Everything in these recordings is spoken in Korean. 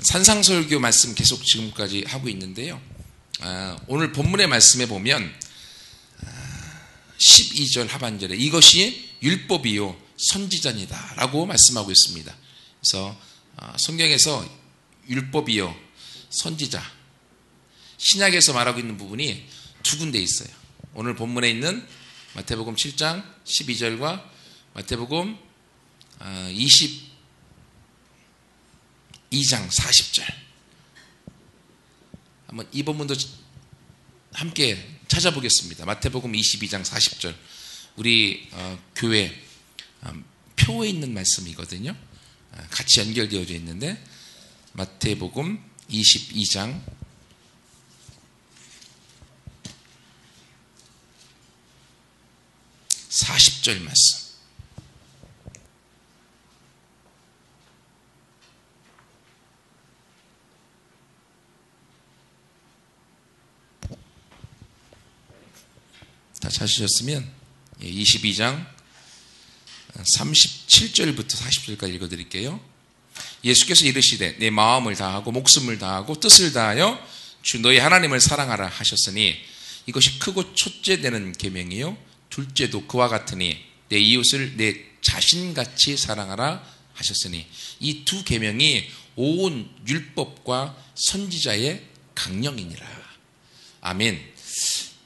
산상설교 말씀 계속 지금까지 하고 있는데요. 오늘 본문의 말씀에 보면 12절 하반절에 이것이 율법이요 선지자니다 라고 말씀하고 있습니다. 그래서 성경에서 율법이요 선지자, 신약에서 말하고 있는 부분이 두 군데 있어요. 오늘 본문에 있는 마태복음 7장 12절과 마태복음 22장 40절. 한번 이 본문도 함께 찾아보겠습니다. 마태복음 22장 40절. 우리 교회 표에 있는 말씀이거든요. 같이 연결되어져 있는데 마태복음 22장 40절 말씀. 다 찾으셨으면 22장 37절부터 40절까지 읽어드릴게요. 예수께서 이르시되 내 마음을 다하고 목숨을 다하고 뜻을 다하여 주 너희 하나님을 사랑하라 하셨으니 이것이 크고 첫째 되는 계명이요 둘째도 그와 같으니 내 이웃을 내 자신같이 사랑하라 하셨으니 이 두 계명이 온 율법과 선지자의 강령이니라. 아멘.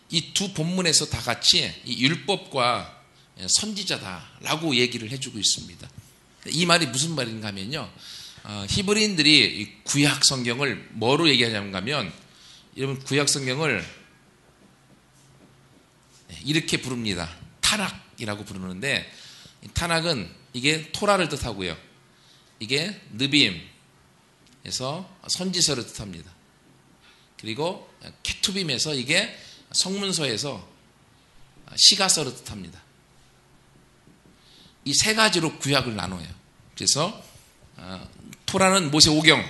이 두 본문에서 다 같이 이 율법과 선지자다라고 얘기를 해주고 있습니다. 이 말이 무슨 말인가 하면요, 히브리인들이 구약 성경을 뭐로 얘기하냐면 하면, 여러분 구약 성경을 이렇게 부릅니다. 타낙이라고 부르는데, 타낙은 이게 토라를 뜻하고요, 이게 느빔에서 선지서를 뜻합니다. 그리고 케투빔에서 이게 성문서에서 시가서를 뜻합니다. 이 세 가지로 구약을 나눠요. 그래서 토라는 모세 오경,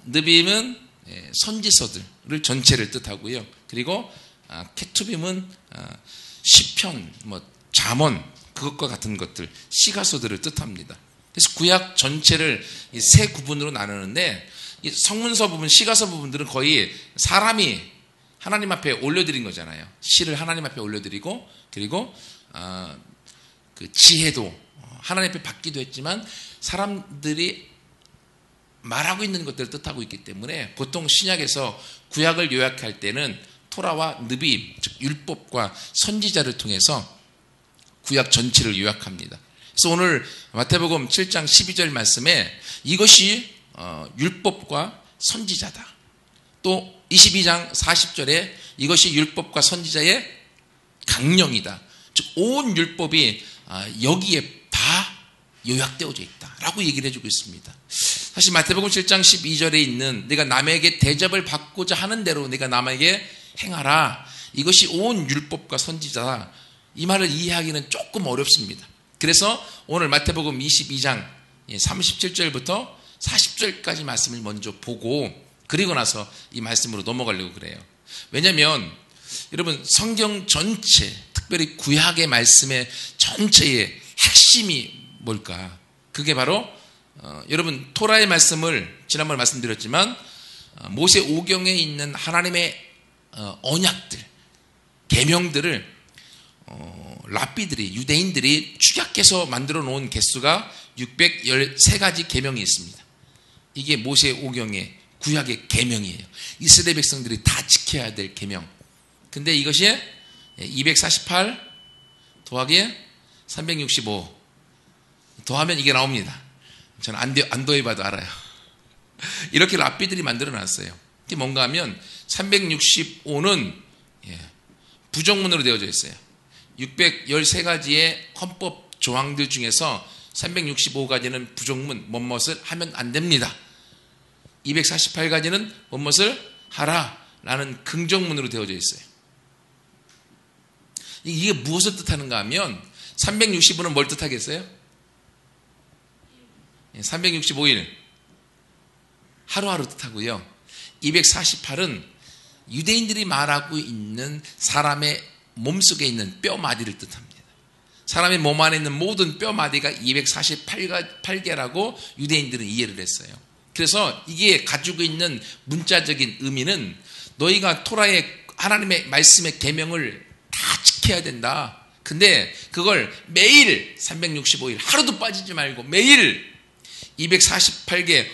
느빔은 선지서들을 전체를 뜻하고요. 그리고 케투빔은 시편, 잠언 그것과 같은 것들, 시가서들을 뜻합니다. 그래서 구약 전체를 이 세 구분으로 나누는데, 이 성문서 부분, 시가서 부분들은 거의 사람이 하나님 앞에 올려드린 거잖아요. 시를 하나님 앞에 올려드리고, 그리고 그 지혜도 하나님 앞에 받기도 했지만 사람들이 말하고 있는 것들을 뜻하고 있기 때문에 보통 신약에서 구약을 요약할 때는 토라와 느빔, 즉 율법과 선지자를 통해서 구약 전체를 요약합니다. 그래서 오늘 마태복음 7장 12절 말씀에 이것이 율법과 선지자다. 또 22장 40절에 이것이 율법과 선지자의 강령이다. 즉 온 율법이 여기에 다 요약되어져 있다라고 얘기를 해주고 있습니다. 사실 마태복음 7장 12절에 있는 내가 남에게 대접을 받고자 하는 대로 내가 남에게 행하라, 이것이 온 율법과 선지자다, 이 말을 이해하기는 조금 어렵습니다. 그래서 오늘 마태복음 22장 37절부터 40절까지 말씀을 먼저 보고 그리고 나서 이 말씀으로 넘어가려고 그래요. 왜냐하면 여러분 성경 전체, 특별히 구약의 말씀의 전체의 핵심이 뭘까? 그게 바로 여러분 토라의 말씀을 지난번에 말씀드렸지만 모세 오경에 있는 하나님의 언약들, 계명들을 랍비들이, 유대인들이 축약해서 만들어 놓은 개수가 613가지 계명이 있습니다. 이게 모세 오경의 구약의 계명이에요. 이스라엘 백성들이 다 지켜야 될 계명. 근데 이것이 248 더하기 365 더하면 이게 나옵니다. 저는 안 더해봐도 알아요. 이렇게 랍비들이 만들어 놨어요. 이게 뭔가 하면 365는 부정문으로 되어져 있어요. 613가지의 헌법 조항들 중에서 365가지는 부정문, 뭐뭇을 하면 안 됩니다. 248가지는 뭐뭇을 하라라는 긍정문으로 되어져 있어요. 이게 무엇을 뜻하는가 하면 365는 뭘 뜻하겠어요? 365일 하루하루 뜻하고요. 248은 유대인들이 말하고 있는 사람의 몸속에 있는 뼈마디를 뜻합니다. 사람의 몸 안에 있는 모든 뼈마디가 248개라고 유대인들은 이해를 했어요. 그래서 이게 가지고 있는 문자적인 의미는 너희가 토라의 하나님의 말씀의 계명을 다 지켜야 된다. 근데 그걸 매일 365일 하루도 빠지지 말고 매일 248개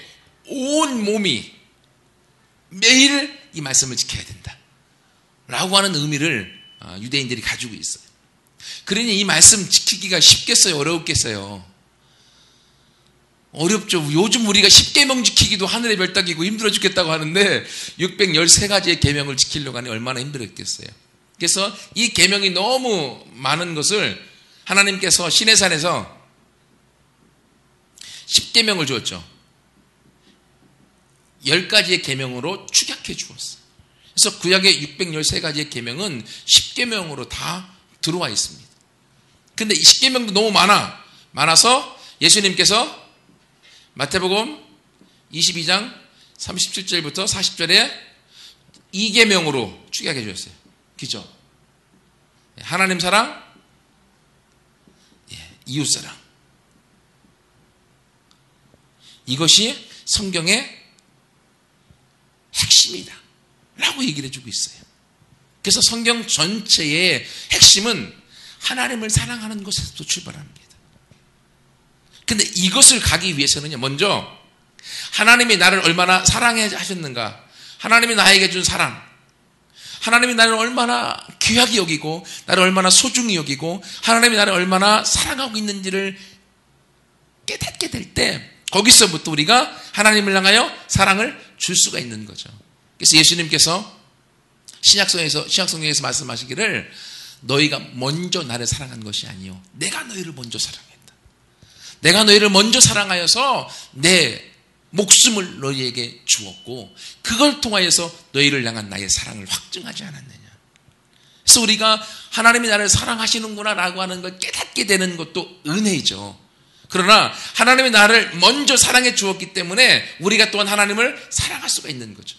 온 몸이 매일 이 말씀을 지켜야 된다. 라고 하는 의미를 유대인들이 가지고 있어요. 그러니 이 말씀 지키기가 쉽겠어요? 어렵겠어요? 어렵죠. 요즘 우리가 10계명 지키기도 하늘의 별 따기고 힘들어 죽겠다고 하는데 613가지의 계명을 지키려고 하니 얼마나 힘들었겠어요. 그래서 이 계명이 너무 많은 것을 하나님께서 시내산에서 10계명을 주었죠. 10가지의 계명으로 축약해 주었어요. 그래서 구약의 613가지의 계명은 10계명으로 다 들어와 있습니다. 근데 이 10계명도 너무 많아서 예수님께서 마태복음 22장 37절부터 40절에 2계명으로 축약해 주셨어요. 그죠? 하나님 사랑, 이웃 사랑. 이것이 성경의 핵심이다 라고 얘기를 해주고 있어요. 그래서 성경 전체의 핵심은 하나님을 사랑하는 것에서부터 출발합니다. 근데 이것을 가기 위해서는요, 먼저 하나님이 나를 얼마나 사랑해 하셨는가, 하나님이 나에게 준 사랑, 하나님이 나를 얼마나 귀하게 여기고 나를 얼마나 소중히 여기고 하나님이 나를 얼마나 사랑하고 있는지를 깨닫게 될 때 거기서부터 우리가 하나님을 향하여 사랑을 줄 수가 있는 거죠. 그래서 예수님께서 신약성경에서 말씀하시기를 너희가 먼저 나를 사랑한 것이 아니요 내가 너희를 먼저 사랑했다. 내가 너희를 먼저 사랑하여서 내 목숨을 너희에게 주었고 그걸 통하여서 너희를 향한 나의 사랑을 확증하지 않았느냐. 그래서 우리가 하나님이 나를 사랑하시는구나 라고 하는 걸 깨닫게 되는 것도 은혜죠. 그러나 하나님이 나를 먼저 사랑해 주었기 때문에 우리가 또한 하나님을 사랑할 수가 있는 거죠.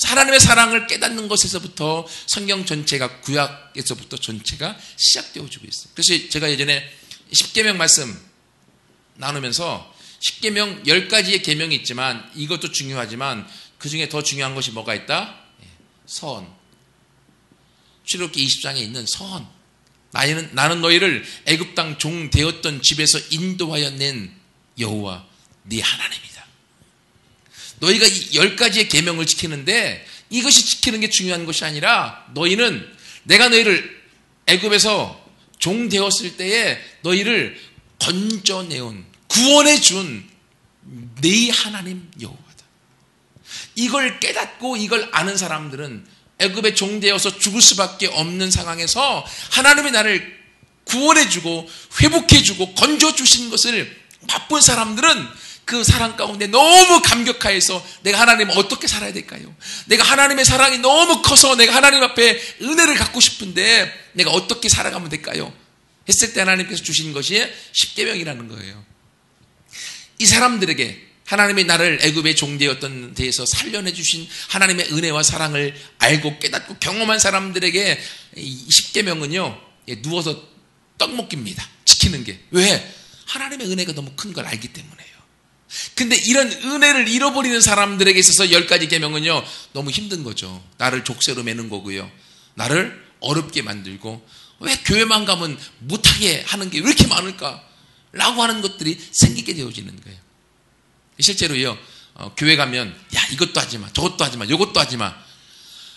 하나님의 사랑을 깨닫는 것에서부터 성경 전체가 구약에서부터 전체가 시작되어지고 있어요. 그래서 제가 예전에 10계명 말씀 나누면서 10계명 10가지의 계명이 있지만 이것도 중요하지만 그 중에 더 중요한 것이 뭐가 있다? 선. 출애굽기 20장에 있는 선. 나는 너희를 애굽 땅 종 되었던 집에서 인도하여 낸 여호와 네 하나님이다. 너희가 이 10가지의 계명을 지키는데 이것이 지키는 게 중요한 것이 아니라 너희는 내가 너희를 애굽에서 종 되었을 때에 너희를 건져내온 구원해 준 네 하나님 여호와다. 이걸 깨닫고 이걸 아는 사람들은 애굽에 종되어서 죽을 수밖에 없는 상황에서 하나님이 나를 구원해주고 회복해주고 건져주신 것을 맛본 사람들은 그 사랑 가운데 너무 감격하여서 내가 하나님 어떻게 살아야 될까요? 내가 하나님의 사랑이 너무 커서 내가 하나님 앞에 은혜를 갖고 싶은데 내가 어떻게 살아가면 될까요? 했을 때 하나님께서 주신 것이 10계명이라는 거예요. 이 사람들에게 하나님이 나를 애굽의 종되었던 데에서 살려내 주신 하나님의 은혜와 사랑을 알고 깨닫고 경험한 사람들에게 이 10계명은요 누워서 떡 먹기입니다. 지키는 게. 왜? 하나님의 은혜가 너무 큰 걸 알기 때문에요. 근데 이런 은혜를 잃어버리는 사람들에게 있어서 10가지 계명은요 너무 힘든 거죠. 나를 족쇄로 매는 거고요. 나를 어렵게 만들고 왜 교회만 가면 못하게 하는 게 왜 이렇게 많을까? 라고 하는 것들이 생기게 되어지는 거예요. 실제로요 교회 가면 야 이것도 하지마 저것도 하지마 이것도 하지마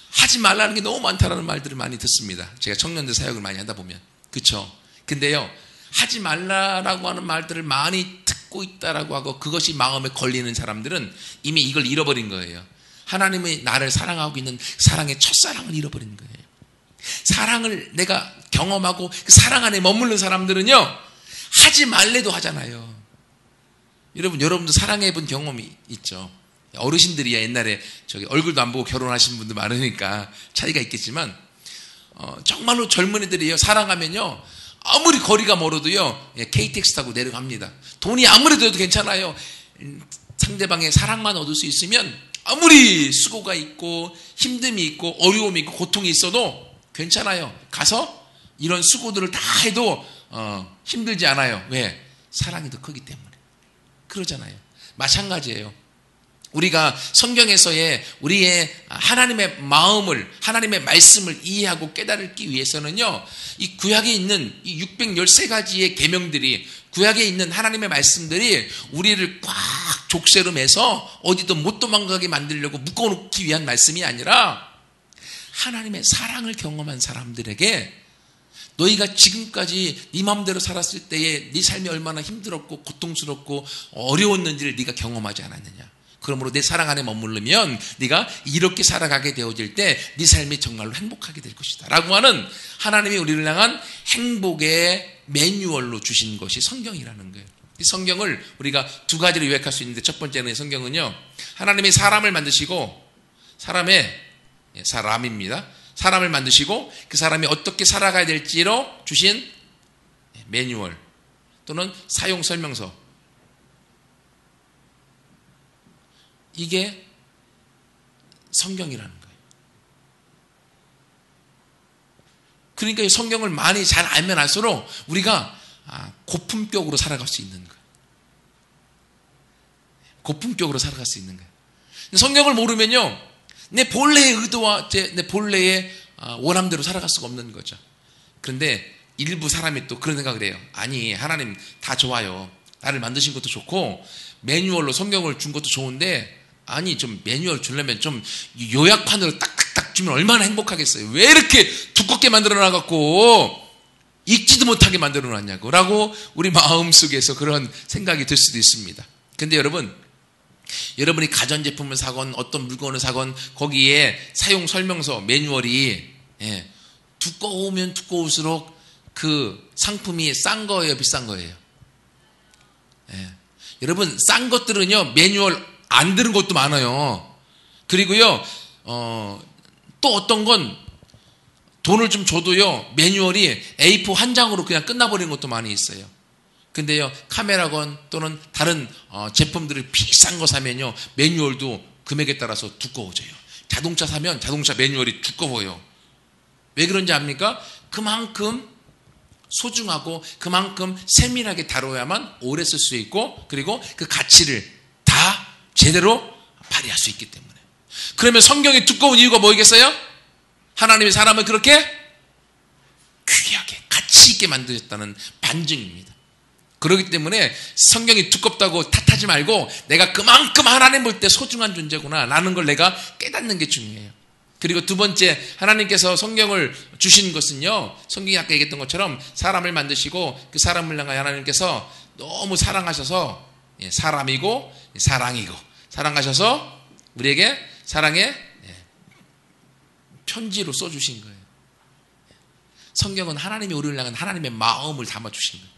하지 말라는 게 너무 많다라는 말들을 많이 듣습니다. 제가 청년들 사역을 많이 하다 보면. 그렇죠. 근데요 하지 말라라고 하는 말들을 많이 듣고 있다라고 하고 그것이 마음에 걸리는 사람들은 이미 이걸 잃어버린 거예요. 하나님이 나를 사랑하고 있는 사랑의 첫사랑을 잃어버린 거예요. 사랑을 내가 경험하고 그 사랑 안에 머무르는 사람들은요 하지 말래도 하잖아요. 여러분도 사랑해 본 경험이 있죠. 어르신들이야 옛날에 얼굴도 안 보고 결혼하신 분들 많으니까 차이가 있겠지만 정말로 젊은이들이요 사랑하면요 아무리 거리가 멀어도요 KTX 타고 내려갑니다. 돈이 아무리 들어도 괜찮아요. 상대방의 사랑만 얻을 수 있으면 아무리 수고가 있고 힘듦이 있고 어려움이 있고 고통이 있어도 괜찮아요. 가서 이런 수고들을 다 해도 힘들지 않아요. 왜? 사랑이 더 크기 때문에. 그러잖아요. 마찬가지예요. 우리가 성경에서의 우리의 하나님의 마음을, 하나님의 말씀을 이해하고 깨달기 위해서는요, 이 구약에 있는 이 613가지의 계명들이, 구약에 있는 하나님의 말씀들이 우리를 꽉 족쇄로 매서 어디도 못 도망가게 만들려고 묶어놓기 위한 말씀이 아니라 하나님의 사랑을 경험한 사람들에게 너희가 지금까지 네 마음대로 살았을 때에 네 삶이 얼마나 힘들었고 고통스럽고 어려웠는지를 네가 경험하지 않았느냐. 그러므로 내 사랑 안에 머무르면 네가 이렇게 살아가게 되어질 때 네 삶이 정말로 행복하게 될 것이다 라고 하는 하나님이 우리를 향한 행복의 매뉴얼로 주신 것이 성경이라는 거예요. 이 성경을 우리가 두 가지로 요약할 수 있는데, 첫 번째는 성경은요, 하나님이 사람을 만드시고, 사람입니다. 사람을 만드시고 그 사람이 어떻게 살아가야 될지로 주신 매뉴얼 또는 사용 설명서, 이게 성경이라는 거예요. 그러니까 이 성경을 많이 잘 알면 알수록 우리가 고품격으로 살아갈 수 있는 거예요. 고품격으로 살아갈 수 있는 거예요. 성경을 모르면요, 내 본래의 의도와 내 본래의 원함대로 살아갈 수가 없는 거죠. 그런데 일부 사람이 또 그런 생각을 해요. 아니, 하나님 다 좋아요. 나를 만드신 것도 좋고 매뉴얼로 성경을 준 것도 좋은데, 아니 좀 매뉴얼 주려면 좀 요약판으로 딱딱딱 주면 얼마나 행복하겠어요. 왜 이렇게 두껍게 만들어놔갖고 읽지도 못하게 만들어놨냐고 라고 우리 마음속에서 그런 생각이 들 수도 있습니다. 근데 여러분이 가전제품을 사건 어떤 물건을 사건 거기에 사용 설명서 매뉴얼이 두꺼우면 두꺼울수록 그 상품이 싼 거예요, 비싼 거예요? 여러분, 싼 것들은요 매뉴얼 안 들은 것도 많아요. 그리고요 또 어떤 건 돈을 좀 줘도요 매뉴얼이 A4 한 장으로 그냥 끝나버리는 것도 많이 있어요. 근데요 카메라건 또는 다른 제품들을 비싼 거 사면요 매뉴얼도 금액에 따라서 두꺼워져요. 자동차 사면 자동차 매뉴얼이 두꺼워요. 왜 그런지 압니까? 그만큼 소중하고 그만큼 세밀하게 다뤄야만 오래 쓸 수 있고, 그리고 그 가치를 다 제대로 발휘할 수 있기 때문에. 그러면 성경이 두꺼운 이유가 뭐겠어요? 하나님의 사람을 그렇게 귀하게 가치 있게 만드셨다는 반증입니다. 그렇기 때문에 성경이 두껍다고 탓하지 말고 내가 그만큼 하나님 볼 때 소중한 존재구나 라는 걸 내가 깨닫는 게 중요해요. 그리고 두 번째, 하나님께서 성경을 주신 것은요, 성경이 아까 얘기했던 것처럼 사람을 만드시고 그 사람을 향하여 하나님께서 너무 사랑하셔서, 사람이고 사랑이고 사랑하셔서 우리에게 사랑의 편지로 써주신 거예요. 성경은 하나님이 우리를 향한 하나님의 마음을 담아주신 거예요.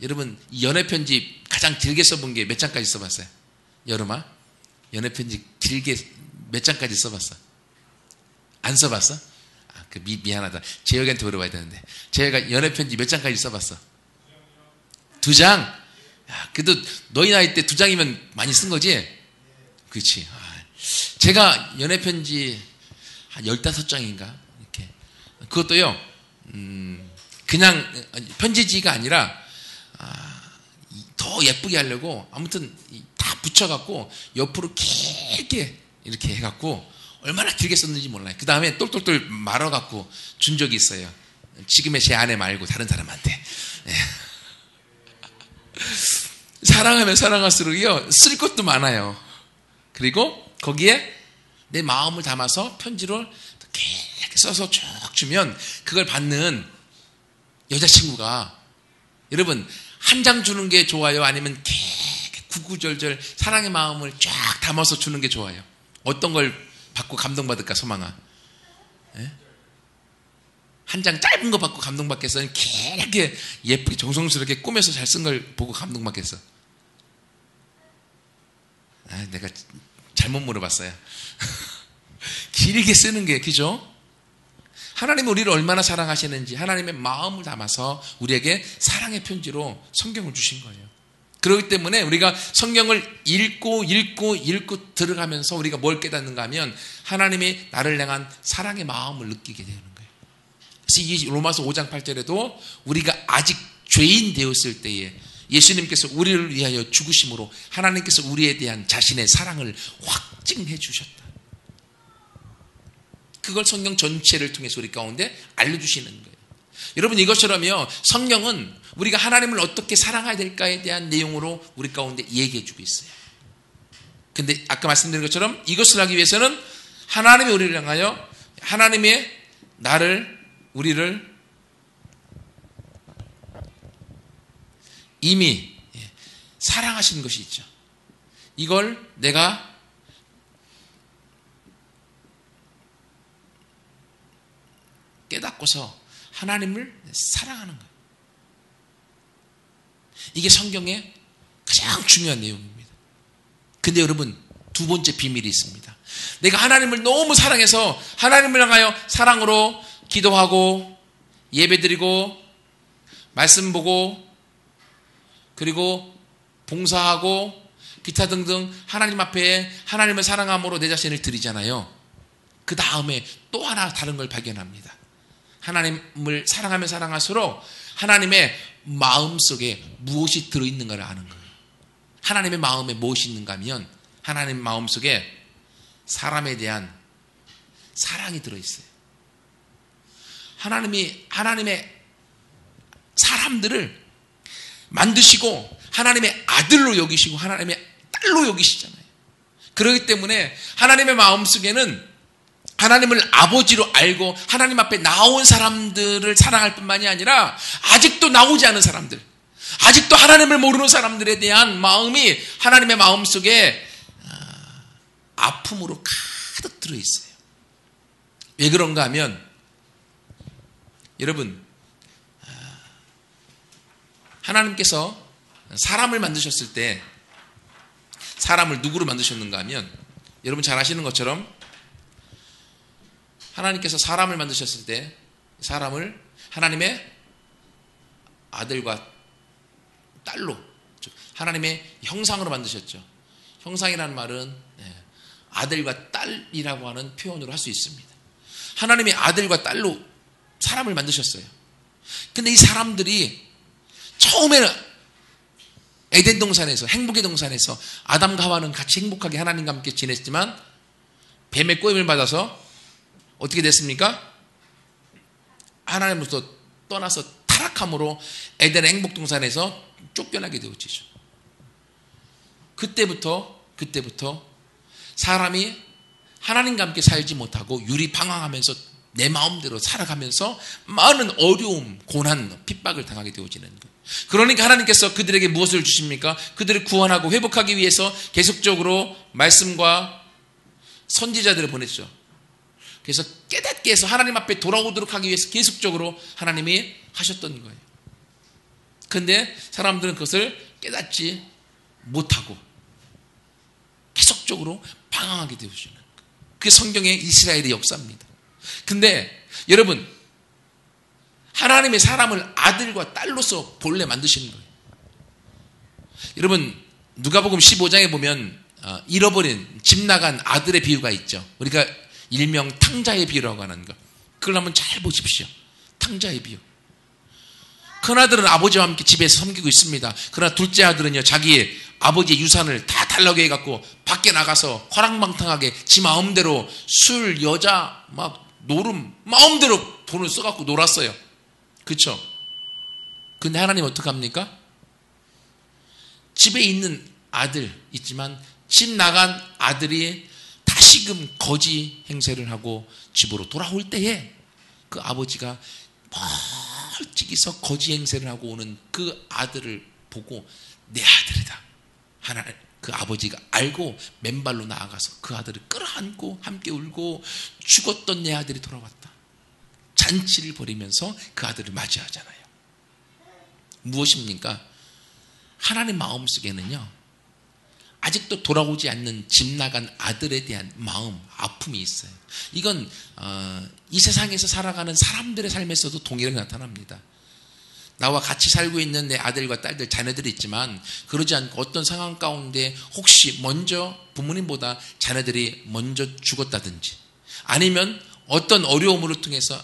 여러분, 이 연애편지 가장 길게 써본 게 몇 장까지 써봤어요? 여름아? 연애편지 길게 몇 장까지 써봤어? 안 써봤어? 미안하다. 재혁이한테 물어봐야 되는데. 재혁이가 연애편지 몇 장까지 써봤어? 2장? 야, 그래도 너희 나이 때 2장이면 많이 쓴 거지? 그렇지. 제가 연애편지 한 15장인가? 이렇게. 그것도요, 그냥 편지지가 아니라, 더 예쁘게 하려고 아무튼 다 붙여갖고 옆으로 길게 이렇게 해갖고 얼마나 길게 썼는지 몰라요. 그 다음에 똘똘똘 말아갖고 준 적이 있어요. 지금의 제 아내 말고 다른 사람한테. 사랑하면 사랑할수록요 쓸 것도 많아요. 그리고 거기에 내 마음을 담아서 편지를 이렇게 써서 쭉 주면 그걸 받는 여자친구가, 여러분, 한 장 주는 게 좋아요? 아니면 구구절절 사랑의 마음을 쫙 담아서 주는 게 좋아요? 어떤 걸 받고 감동받을까, 소망아? 한 장 짧은 거 받고 감동받겠어? 이렇게 예쁘게 정성스럽게 꾸며서 잘 쓴 걸 보고 감동받겠어? 내가 잘못 물어봤어요. 길게 쓰는 게, 그죠? 하나님이 우리를 얼마나 사랑하시는지 하나님의 마음을 담아서 우리에게 사랑의 편지로 성경을 주신 거예요. 그렇기 때문에 우리가 성경을 읽고 들어가면서 우리가 뭘 깨닫는가 하면 하나님이 나를 향한 사랑의 마음을 느끼게 되는 거예요. 그래서 이 로마서 5장 8절에도 우리가 아직 죄인 되었을 때에 예수님께서 우리를 위하여 죽으심으로 하나님께서 우리에 대한 자신의 사랑을 확증해 주셨다. 그걸 성경 전체를 통해서 우리 가운데 알려주시는 거예요. 여러분, 이것처럼요, 성경은 우리가 하나님을 어떻게 사랑해야 될까에 대한 내용으로 우리 가운데 얘기해 주고 있어요. 근데 아까 말씀드린 것처럼 이것을 하기 위해서는 하나님이 우리를 향하여 하나님의 우리를 이미 사랑하신 것이 있죠. 이걸 내가 깨닫고서 하나님을 사랑하는 거예요. 이게 성경의 가장 중요한 내용입니다. 근데 여러분, 두 번째 비밀이 있습니다. 내가 하나님을 너무 사랑해서 하나님을 향하여 사랑으로 기도하고 예배드리고 말씀 보고 그리고 봉사하고 기타 등등 하나님 앞에 하나님을 사랑함으로 내 자신을 드리잖아요. 그 다음에 또 하나 다른 걸 발견합니다. 하나님을 사랑하면 사랑할수록 하나님의 마음속에 무엇이 들어있는가를 아는 거예요. 하나님의 마음에 무엇이 있는가 하면 하나님 마음속에 사람에 대한 사랑이 들어있어요. 하나님의 사람들을 만드시고 하나님의 아들로 여기시고 하나님의 딸로 여기시잖아요. 그렇기 때문에 하나님의 마음속에는 하나님을 아버지로 알고 하나님 앞에 나온 사람들을 사랑할 뿐만이 아니라 아직도 나오지 않은 사람들, 아직도 하나님을 모르는 사람들에 대한 마음이 하나님의 마음속에 아픔으로 가득 들어있어요. 왜 그런가 하면 여러분, 하나님께서 사람을 만드셨을 때 사람을 누구로 만드셨는가 하면 여러분 잘 아시는 것처럼 하나님께서 사람을 만드셨을 때 사람을 하나님의 아들과 딸로, 즉 하나님의 형상으로 만드셨죠. 형상이라는 말은 아들과 딸이라고 하는 표현으로 할 수 있습니다. 하나님의 아들과 딸로 사람을 만드셨어요. 근데 이 사람들이 처음에는 에덴 동산에서, 행복의 동산에서 아담과 하와는 같이 행복하게 하나님과 함께 지냈지만 뱀의 꼬임을 받아서 어떻게 됐습니까? 하나님으로부터 떠나서 타락함으로 에덴의 행복 동산에서 쫓겨나게 되었지죠. 그때부터 사람이 하나님과 함께 살지 못하고 유리방황하면서 내 마음대로 살아가면서 많은 어려움, 고난, 핍박을 당하게 되어지는 거예요. 그러니까 하나님께서 그들에게 무엇을 주십니까? 그들을 구원하고 회복하기 위해서 계속적으로 말씀과 선지자들을 보냈죠. 그래서 깨닫게 해서 하나님 앞에 돌아오도록 하기 위해서 계속적으로 하나님이 하셨던 거예요. 그런데 사람들은 그것을 깨닫지 못하고 계속적으로 방황하게 되어지는 거예요. 그게 성경의 이스라엘의 역사입니다. 근데 여러분, 하나님의 사람을 아들과 딸로서 본래 만드시는 거예요. 여러분, 누가복음 15장에 보면 잃어버린 집 나간 아들의 비유가 있죠. 우리가 일명 탕자의 비유라고 하는 것. 그걸 한번 잘 보십시오. 탕자의 비유. 큰아들은 아버지와 함께 집에서 섬기고 있습니다. 그러나 둘째 아들은요, 자기의 아버지의 유산을 다 달라고 해갖고 밖에 나가서 허랑방탕하게 지 마음대로 술, 여자, 막 노름, 마음대로 돈을 써갖고 놀았어요. 그렇죠? 근데 하나님 어떡합니까? 집에 있는 아들 있지만 집 나간 아들이 다시금 거지 행세를 하고 집으로 돌아올 때에 그 아버지가 멀찍이서 거지 행세를 하고 오는 그 아들을 보고 내 아들이다. 하나님, 그 아버지가 알고 맨발로 나아가서 그 아들을 끌어안고 함께 울고 죽었던 내 아들이 돌아왔다. 잔치를 벌이면서 그 아들을 맞이하잖아요. 무엇입니까? 하나님 마음속에는요, 아직도 돌아오지 않는 집 나간 아들에 대한 마음, 아픔이 있어요. 이건 이 세상에서 살아가는 사람들의 삶에서도 동일하게 나타납니다. 나와 같이 살고 있는 내 아들과 딸들, 자녀들이 있지만 그러지 않고 어떤 상황 가운데 혹시 먼저 부모님보다 자녀들이 먼저 죽었다든지 아니면 어떤 어려움으로 통해서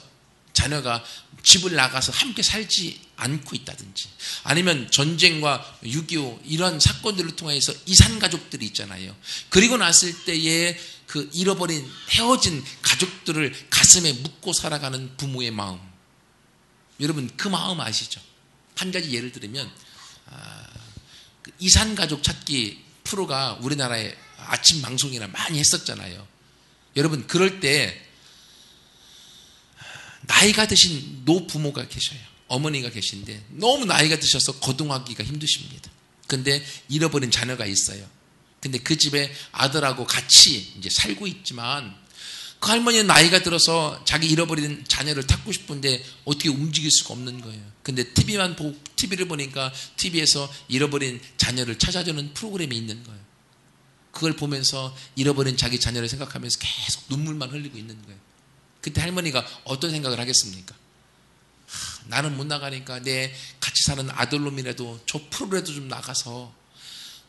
자녀가 집을 나가서 함께 살지 않고 있다든지, 아니면 전쟁과 6.25 이런 사건들을 통해서 이산 가족들이 있잖아요. 그리고 났을 때의 그 잃어버린 헤어진 가족들을 가슴에 묻고 살아가는 부모의 마음, 여러분 그 마음 아시죠? 한 가지 예를 들면 그 이산 가족 찾기 프로가 우리나라에 아침 방송이나 많이 했었잖아요. 여러분 그럴 때 나이가 드신 노부모가 계셔요. 어머니가 계신데 너무 나이가 드셔서 거동하기가 힘드십니다. 근데 잃어버린 자녀가 있어요. 근데 그 집에 아들하고 같이 이제 살고 있지만 그 할머니는 나이가 들어서 자기 잃어버린 자녀를 찾고 싶은데 어떻게 움직일 수가 없는 거예요. 근데 TV를 보니까 TV에서 잃어버린 자녀를 찾아주는 프로그램이 있는 거예요. 그걸 보면서 잃어버린 자기 자녀를 생각하면서 계속 눈물만 흘리고 있는 거예요. 그때 할머니가 어떤 생각을 하겠습니까? 나는 못 나가니까 내 같이 사는 아들놈이라도 저 프로라도 좀 나가서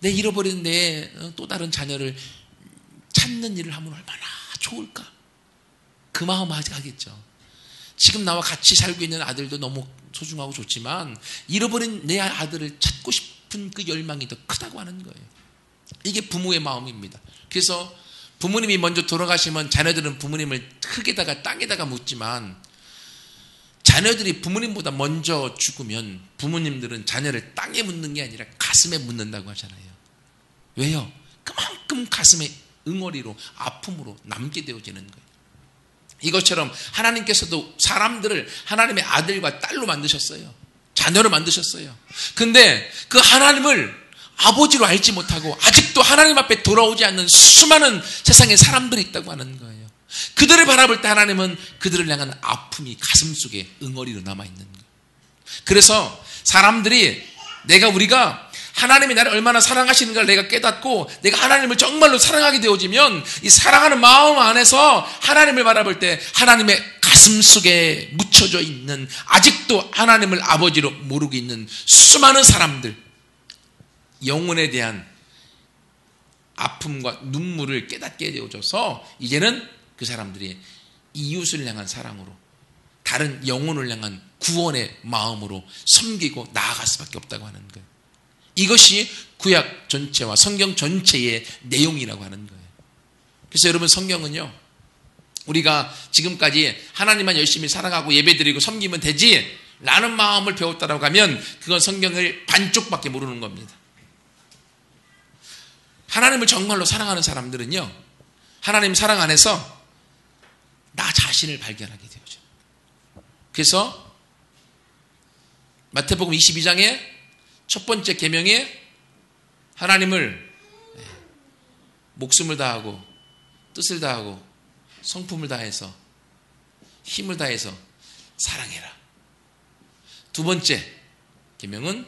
내 잃어버린 내 또 다른 자녀를 찾는 일을 하면 얼마나 좋을까? 그 마음 하겠죠. 지금 나와 같이 살고 있는 아들도 너무 소중하고 좋지만 잃어버린 내 아들을 찾고 싶은 그 열망이 더 크다고 하는 거예요. 이게 부모의 마음입니다. 그래서 부모님이 먼저 돌아가시면 자녀들은 부모님을 흙에다가 땅에다가 묻지만, 자녀들이 부모님보다 먼저 죽으면 부모님들은 자녀를 땅에 묻는 게 아니라 가슴에 묻는다고 하잖아요. 왜요? 그만큼 가슴에 응어리로 아픔으로 남게 되어지는 거예요. 이것처럼 하나님께서도 사람들을 하나님의 아들과 딸로 만드셨어요. 자녀로 만드셨어요. 근데 그 하나님을 아버지로 알지 못하고 아직도 하나님 앞에 돌아오지 않는 수많은 세상의 사람들이 있다고 하는 거예요. 그들을 바라볼 때 하나님은 그들을 향한 아픔이 가슴속에 응어리로 남아있는 거예요. 그래서 사람들이 우리가 하나님이 나를 얼마나 사랑하시는가를 내가 깨닫고 내가 하나님을 정말로 사랑하게 되어지면 이 사랑하는 마음 안에서 하나님을 바라볼 때 하나님의 가슴속에 묻혀져 있는, 아직도 하나님을 아버지로 모르고 있는 수많은 사람들, 영혼에 대한 아픔과 눈물을 깨닫게 되어져서 이제는 그 사람들이 이웃을 향한 사랑으로, 다른 영혼을 향한 구원의 마음으로 섬기고 나아갈 수밖에 없다고 하는 거예요. 이것이 구약 전체와 성경 전체의 내용이라고 하는 거예요. 그래서 여러분, 성경은요, 우리가 지금까지 하나님만 열심히 사랑하고 예배드리고 섬기면 되지 라는 마음을 배웠다라고 하면 그건 성경을 반쪽밖에 모르는 겁니다. 하나님을 정말로 사랑하는 사람들은요, 하나님 사랑 안에서 나 자신을 발견하게 되죠. 그래서 마태복음 22장에 첫 번째 계명에 하나님을 목숨을 다하고 뜻을 다하고 성품을 다해서 힘을 다해서 사랑해라. 두 번째 계명은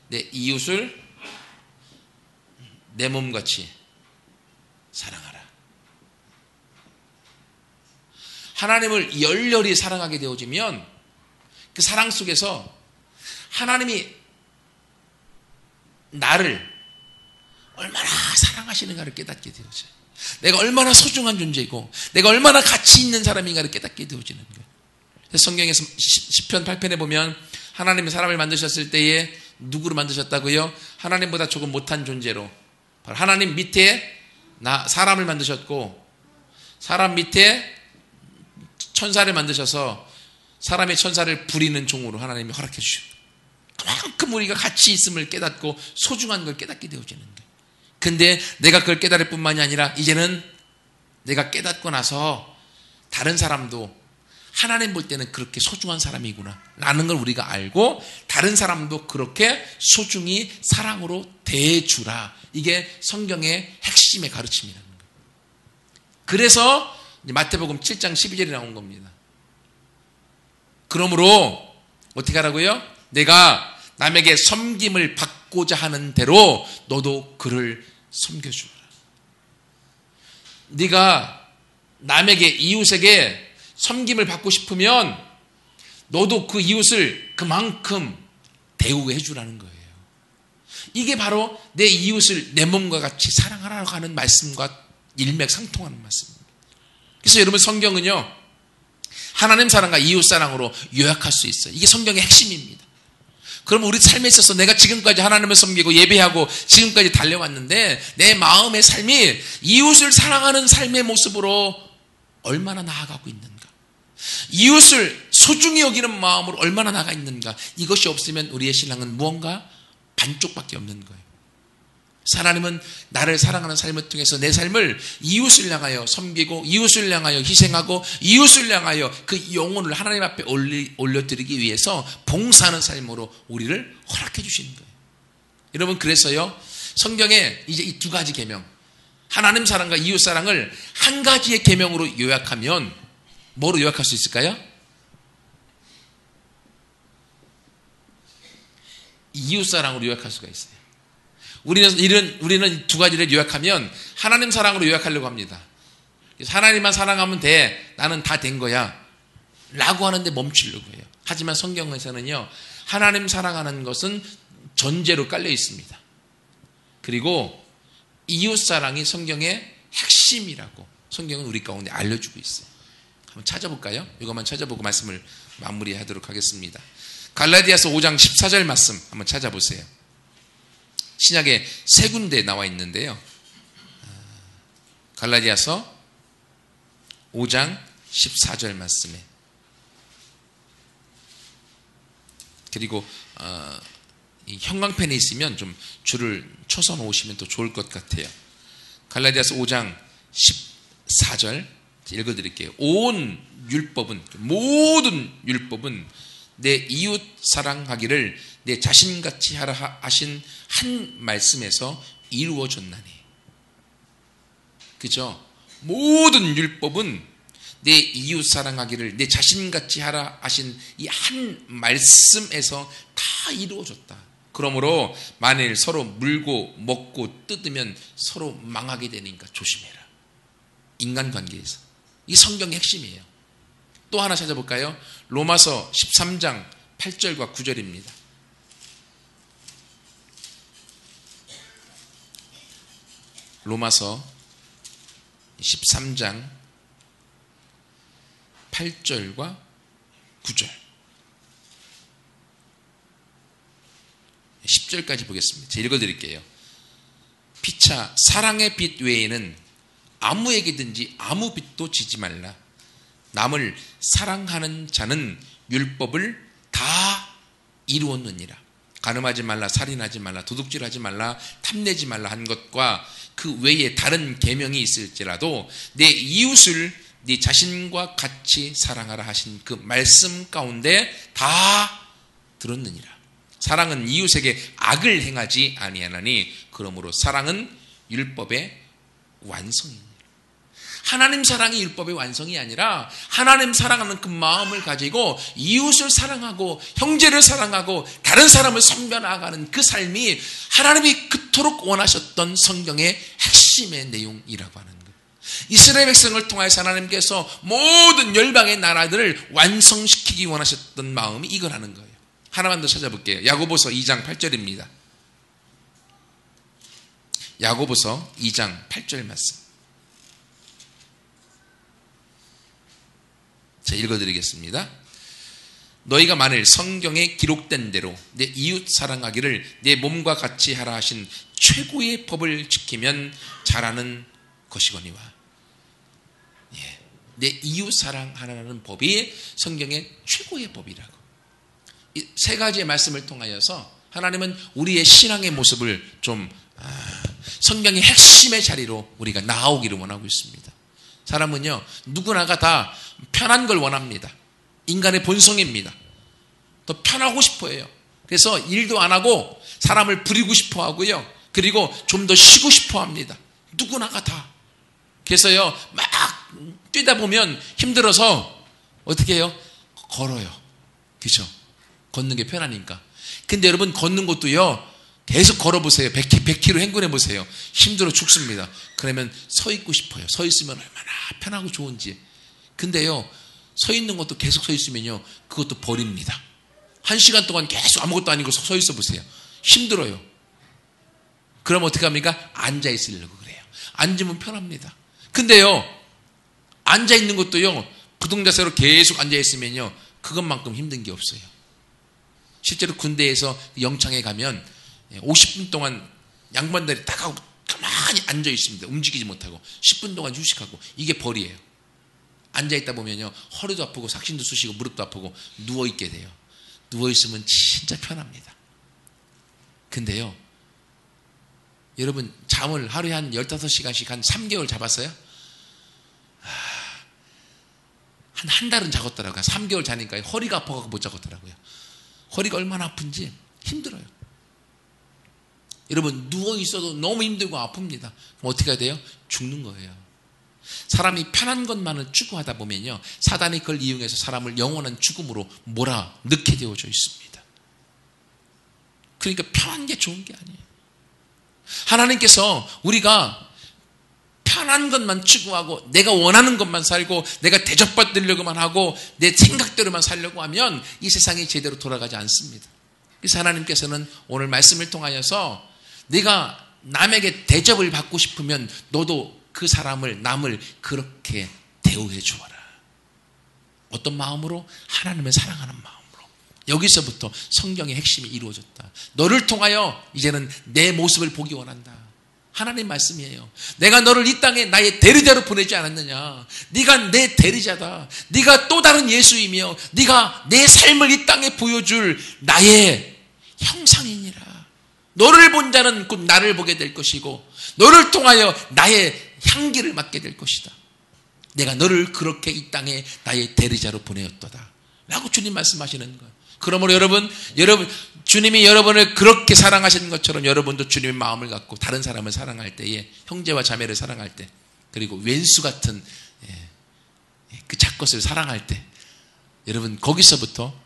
내 이웃을 내 몸같이 사랑하라. 하나님을 열렬히 사랑하게 되어지면 그 사랑 속에서 하나님이 나를 얼마나 사랑하시는가를 깨닫게 되어져요. 내가 얼마나 소중한 존재이고 내가 얼마나 가치 있는 사람인가를 깨닫게 되어지는 거예요. 성경에서 시편 8편에 보면 하나님이 사람을 만드셨을 때에 누구로 만드셨다고요? 하나님보다 조금 못한 존재로, 바로 하나님 밑에 사람을 만드셨고 사람 밑에 천사를 만드셔서 사람의 천사를 부리는 종으로 하나님이 허락해 주십니다. 그만큼 우리가 가치 있음을 깨닫고 소중한 걸 깨닫게 되어지는 거예요. 근데 내가 그걸 깨달을 뿐만이 아니라 이제는 내가 깨닫고 나서 다른 사람도 하나님 볼 때는 그렇게 소중한 사람이구나 라는 걸 우리가 알고 다른 사람도 그렇게 소중히 사랑으로 대해주라. 이게 성경의 핵심의 가르침이라는 거예요. 그래서 마태복음 7장 12절에 나온 겁니다. 그러므로 어떻게 하라고요? 내가 남에게 섬김을 받고자 하는 대로 너도 그를 섬겨주라. 네가 남에게, 이웃에게 섬김을 받고 싶으면 너도 그 이웃을 그만큼 대우해 주라는 거예요. 이게 바로 내 이웃을 내 몸과 같이 사랑하라고 하는 말씀과 일맥상통하는 말씀입니다. 그래서 여러분, 성경은요, 하나님 사랑과 이웃 사랑으로 요약할 수 있어요. 이게 성경의 핵심입니다. 그럼 우리 삶에 있어서 내가 지금까지 하나님을 섬기고 예배하고 지금까지 달려왔는데 내 마음의 삶이 이웃을 사랑하는 삶의 모습으로 얼마나 나아가고 있는가? 이웃을 소중히 여기는 마음으로 얼마나 나아가 있는가? 이것이 없으면 우리의 신앙은 무언가 반쪽밖에 없는 거예요. 하나님은 나를 사랑하는 삶을 통해서 내 삶을 이웃을 향하여 섬기고 이웃을 향하여 희생하고 이웃을 향하여 그 영혼을 하나님 앞에 올려드리기 위해서 봉사하는 삶으로 우리를 허락해 주시는 거예요. 여러분, 그래서요, 성경에 이제 이 두 가지 계명, 하나님 사랑과 이웃 사랑을 한 가지의 계명으로 요약하면 뭐로 요약할 수 있을까요? 이웃 사랑으로 요약할 수가 있어요. 우리는 두 가지를 요약하면 하나님 사랑으로 요약하려고 합니다. 하나님만 사랑하면 돼. 나는 다 된 거야. 라고 하는데 멈추려고 해요. 하지만 성경에서는요, 하나님 사랑하는 것은 전제로 깔려 있습니다. 그리고 이웃 사랑이 성경의 핵심이라고 성경은 우리 가운데 알려주고 있어요. 한번 찾아볼까요? 이것만 찾아보고 말씀을 마무리하도록 하겠습니다. 갈라디아서 5장 14절 말씀 한번 찾아보세요. 신약에 세 군데 나와 있는데요. 갈라디아서 5장 14절 말씀에, 그리고 이 형광펜에 있으면 좀 줄을 쳐서 놓으시면 또 좋을 것 같아요. 갈라디아서 5장 14절 읽어드릴게요. 온 율법은, 모든 율법은 내 이웃 사랑하기를 내 자신같이 하라 하신 한 말씀에서 이루어졌나니. 그죠? 모든 율법은 내 이웃 사랑하기를 내 자신같이 하라 하신 이 한 말씀에서 다 이루어졌다. 그러므로 만일 서로 물고 먹고 뜯으면 서로 망하게 되니까 조심해라. 인간관계에서. 이 성경의 핵심이에요. 또 하나 찾아볼까요? 로마서 13장 8절과 9절입니다. 로마서 13장 8절과 9절, 10절까지 보겠습니다. 제가 읽어드릴게요. 피차 사랑의 빛 외에는 아무에게든지 아무 빛도 지지 말라. 남을 사랑하는 자는 율법을 다 이루었느니라. 간음하지 말라, 살인하지 말라, 도둑질하지 말라, 탐내지 말라 한 것과 그 외에 다른 계명이 있을지라도 내 이웃을 네 자신과 같이 사랑하라 하신 그 말씀 가운데 다 들었느니라. 사랑은 이웃에게 악을 행하지 아니하나니 그러므로 사랑은 율법의 완성이니라. 하나님 사랑이 율법의 완성이 아니라 하나님 사랑하는 그 마음을 가지고 이웃을 사랑하고 형제를 사랑하고 다른 사람을 섬겨 나가는 그 삶이 하나님이 그토록 원하셨던 성경의 핵심의 내용이라고 하는 거예요. 이스라엘 백성을 통해서 하나님께서 모든 열방의 나라들을 완성시키기 원하셨던 마음이 이거라는 거예요. 하나만 더 찾아볼게요. 야고보서 2장 8절입니다. 야고보서 2장 8절 말씀. 제가 읽어드리겠습니다. 너희가 만일 성경에 기록된 대로 내 이웃 사랑하기를 내 몸과 같이 하라 하신 최고의 법을 지키면 잘하는 것이거니와. 내 이웃 사랑하라는 법이 성경의 최고의 법이라고. 이 세 가지의 말씀을 통하여서 하나님은 우리의 신앙의 모습을 좀 성경의 핵심의 자리로 우리가 나오기를 원하고 있습니다. 사람은요, 누구나가 다 편한 걸 원합니다. 인간의 본성입니다. 더 편하고 싶어 해요. 그래서 일도 안 하고 사람을 부리고 싶어 하고요. 그리고 좀 더 쉬고 싶어 합니다. 누구나가 다. 그래서요, 막 뛰다 보면 힘들어서 어떻게 해요? 걸어요. 그죠? 걷는 게 편하니까. 근데 여러분, 걷는 것도요, 계속 걸어보세요. 100km 행군해보세요. 힘들어 죽습니다. 그러면 서 있고 싶어요. 서 있으면 얼마나 편하고 좋은지. 근데요, 서 있는 것도 계속 서 있으면요, 그것도 버립니다. 1시간 동안 계속 아무것도 아니고 서 있어 보세요. 힘들어요. 그럼 어떻게 합니까? 앉아 있으려고 그래요. 앉으면 편합니다. 근데요, 앉아 있는 것도요, 부동자세로 계속 앉아있으면요, 그것만큼 힘든 게 없어요. 실제로 군대에서 영창에 가면 50분 동안 양반들이 딱 하고 가만히 앉아 있습니다. 움직이지 못하고 10분 동안 휴식하고. 이게 벌이에요. 앉아있다 보면요, 허리도 아프고 삭신도 쑤시고 무릎도 아프고 누워있게 돼요. 누워있으면 진짜 편합니다. 근데요, 여러분 잠을 하루에 한 15시간씩 한 3개월 자봤어요? 한 달은 자겠더라고요. 3개월 자니까 허리가 아파서 못 자겠더라고요. 허리가 얼마나 아픈지 힘들어요. 여러분 누워있어도 너무 힘들고 아픕니다. 그럼 어떻게 해야 돼요? 죽는 거예요. 사람이 편한 것만을 추구하다 보면요, 사단이 그걸 이용해서 사람을 영원한 죽음으로 몰아넣게 되어져 있습니다. 그러니까 편한 게 좋은 게 아니에요. 하나님께서 우리가 편한 것만 추구하고 내가 원하는 것만 살고 내가 대접받으려고만 하고 내 생각대로만 살려고 하면 이 세상이 제대로 돌아가지 않습니다. 그래서 하나님께서는 오늘 말씀을 통하여서 네가 남에게 대접을 받고 싶으면 너도 그 사람을, 남을 그렇게 대우해 주어라. 어떤 마음으로? 하나님을 사랑하는 마음으로. 여기서부터 성경의 핵심이 이루어졌다. 너를 통하여 이제는 내 모습을 보기 원한다. 하나님 말씀이에요. 내가 너를 이 땅에 나의 대리자로 보내지 않았느냐. 네가 내 대리자다. 네가 또 다른 예수이며 네가 내 삶을 이 땅에 보여줄 나의 형상이니라. 너를 본 자는 곧 나를 보게 될 것이고 너를 통하여 나의 향기를 맡게 될 것이다. 내가 너를 그렇게 이 땅에 나의 대리자로 보내었도다 라고 주님 말씀하시는 거예요. 그러므로 여러분 주님이 여러분을 그렇게 사랑하시는 것처럼 여러분도 주님의 마음을 갖고 다른 사람을 사랑할 때에, 형제와 자매를 사랑할 때, 그리고 왼수 같은 그 작것을 사랑할 때, 여러분 거기서부터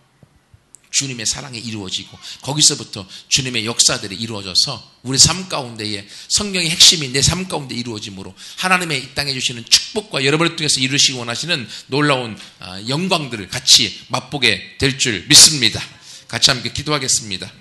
주님의 사랑이 이루어지고 거기서부터 주님의 역사들이 이루어져서 우리 삶 가운데에 성경의 핵심이 내 삶 가운데 이루어짐으로 하나님의 이 땅에 주시는 축복과 여러분을 통해서 이루시기 원하시는 놀라운 영광들을 같이 맛보게 될 줄 믿습니다. 같이 함께 기도하겠습니다.